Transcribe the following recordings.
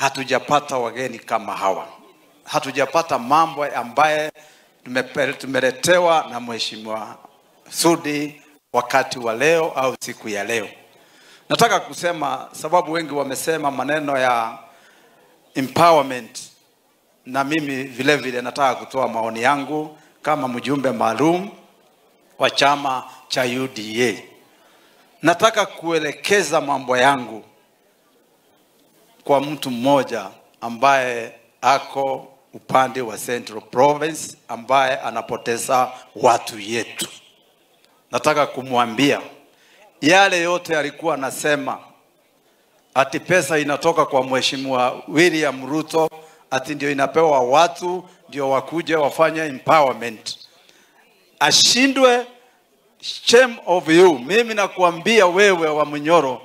hatujapata wageni kama hawa. Hatujapata mambo ambaye tumeletewa na Mheshimiwa Sudi wakati wa leo au siku ya leo. Nataka kusema sababu wengi wamesema maneno ya empowerment, na mimi vile vile nataka kutoa maoni yangu kama mjumbe maalum wa chama cha UDA. Nataka kuelekeza mambo yangu kwa mtu mmoja ambaye ako upande wa Central Province, ambaye anapoteza watu yetu. Nataka kumwambia yale yote alikuwa anasema ati pesa inatoka kwa Mheshimiwa William Ruto, ati ndio inapewa watu ndio wakuje wafanye empowerment. Ashindwe, shame of you. Mimi nakuambia wewe wa Munyoro,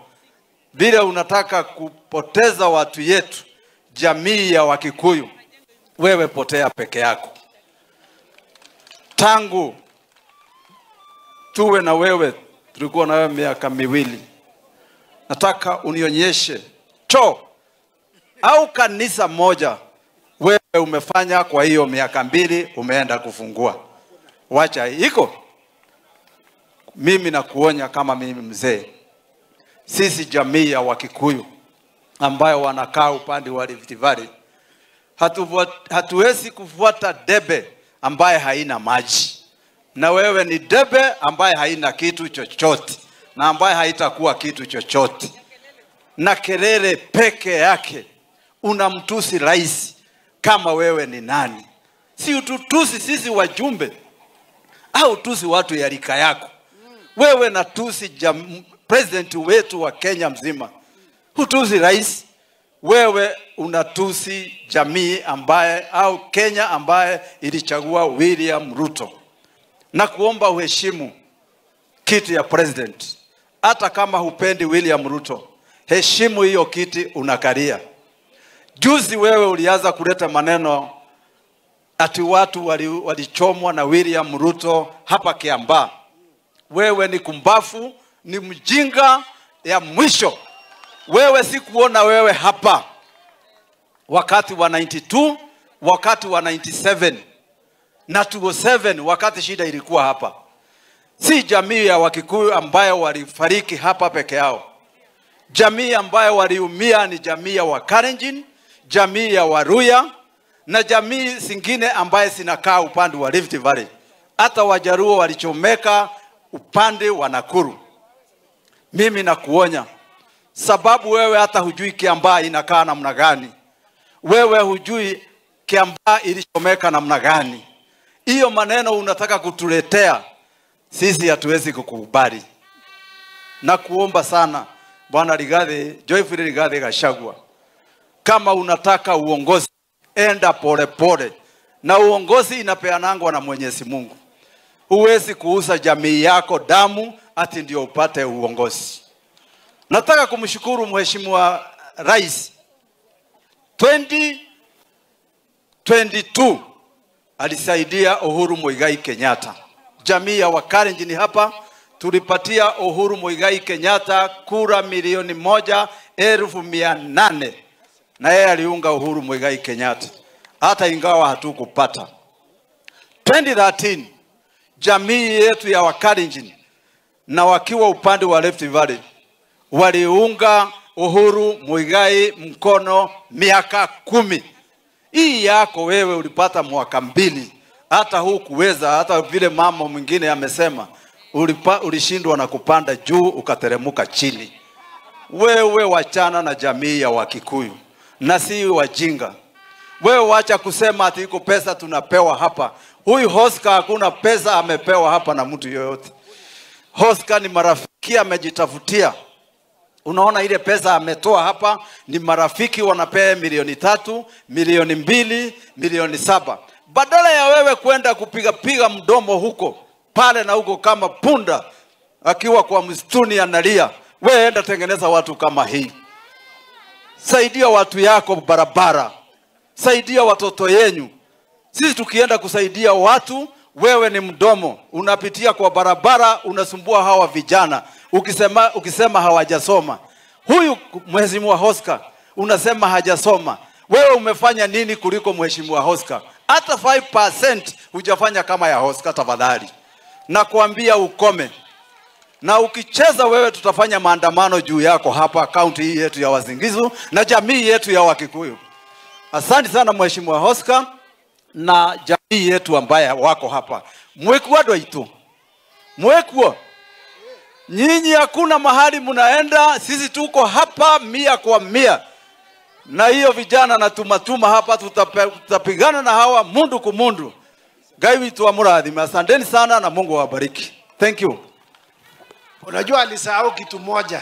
bila unataka kupoteza watu yetu, jamii ya Wakikuyu, wewe potea peke yako. Tangu tuwe na wewe, tulikuwa na wewe miaka miwili. Nataka unionyeshe choo au kanisa moja wewe umefanya kwa hiyo miaka mbili umeenda kufungua. Wacha iko. Mimi nakuonya kama mimi mzee, sisi jamii ya Wakikuyu ambayo wanakaa upande wa Rift Valley, hatuwezi kufuata debe ambaye haina maji. Na wewe ni debe ambaye haina kitu chochote, na ambaye haitakuwa kitu chochote. Na kelele peke yake unamtusi rais kama wewe ni nani? Si ututusi sisi wajumbe au tusi watu ya rika yako. Wewe na tusi president wetu wa Kenya mzima. Hutusi rais, wewe unatusi jamii ambaye au Kenya ambaye ilichagua William Ruto. Na kuomba uheshimu kiti ya president. Hata kama hupendi William Ruto, heshimu hiyo kiti unakalia. Juzi wewe ulianza kuleta maneno ati watu walichomwa na William Ruto hapa Kiambaa. Wewe ni kumbafu, ni mjinga ya mwisho. Wewe sikuona wewe hapa wakati wa 92, wakati wa 97 na 2007 wakati shida ilikuwa hapa. Si jamii ya Wakikuyu ambayo walifariki hapa peke yao. Jamii ambayo waliumia ni jamii ya Wakalenjin, jamii ya Waruya na jamii zingine ambaye zinakaa upande wa Rift Valley. Hata Wajaruo walichomeka upande wa Nakuru. Mimi nakuonya, sababu wewe hata hujui Kiambaa inakaa namna gani. Wewe hujui Kiambaa ilichomeka namna gani. Hiyo maneno unataka kutuletea, sisi hatuwezi kukubali. Na kuomba sana Bwana Rigathi, Joyful Rigathi Gachagua, kama unataka uongozi, enda pole pole. Na uongozi inapeanangwa na Mwenyezi Mungu. Huwezi kuuza jamii yako damu ati ndio upate uongozi. Nataka kumshukuru Mheshimiwa Rais. 2022 alisaidia Uhuru Muigai Kenyatta. Jamii ya Wakalenjin hapa tulipatia Uhuru Muigai Kenyatta kura 1,800,000 na yeye aliunga Uhuru Muigai Kenyatta hata ingawa hatukupata. 2013 jamii yetu ya Wakalenjin na wakiwa upande wa Rift Valley waliunga Uhuru Muigai mkono miaka 10. Hii yako wewe ulipata mwaka 2. Hata hukuweza, hata vile mama mwingine amesema ulishindwa na kupanda juu ukateremuka chini. Wewe wachana na jamii ya Wakikuyu na si wajinga. Wewe wacha kusema ati iko pesa tunapewa hapa. Huyu Oscar hakuna pesa amepewa hapa na mtu yoyote. Oscar ni marafiki amejitafutia. Unaona ile pesa ametoa hapa ni marafiki wanapea 3 milioni, 2 milioni 7. Badala ya wewe kwenda kupiga mdomo huko pale na huko kama punda akiwa kwa msituni analia, wewe enda tengeneza watu kama hii. Saidia watu yako barabara. Saidia watoto yenu. Sisi tukienda kusaidia watu, wewe ni mdomo. Unapitia kwa barabara, unasumbua hawa vijana. Ukisema hawajasoma. Huyu Mheshimiwa Oscar, unasema hajasoma. Wewe umefanya nini kuliko mheshimiwa Oscar? Hata 5% hujafanya kama ya Oscar, tafadhali. Na kuambia ukome. Na ukicheza wewe tutafanya maandamano juu yako hapa kaunti hii yetu ya Uasin Gishu na jamii yetu ya Wakikuyu. Asante sana mheshimiwa Oscar na jamii yetu ambaye wako hapa. Mwekuwa dwaitu. Mwekuwa. Nyinyi hakuna mahali mnaenda, sisi tuko hapa 100%. Na hiyo vijana na tumatuma hapa tutapigana na hawa mundu kumundu. Ngai witu wa muradhi. Asanteni sana na Mungu awabariki. Thank you. Unajua alisahau kitu moja.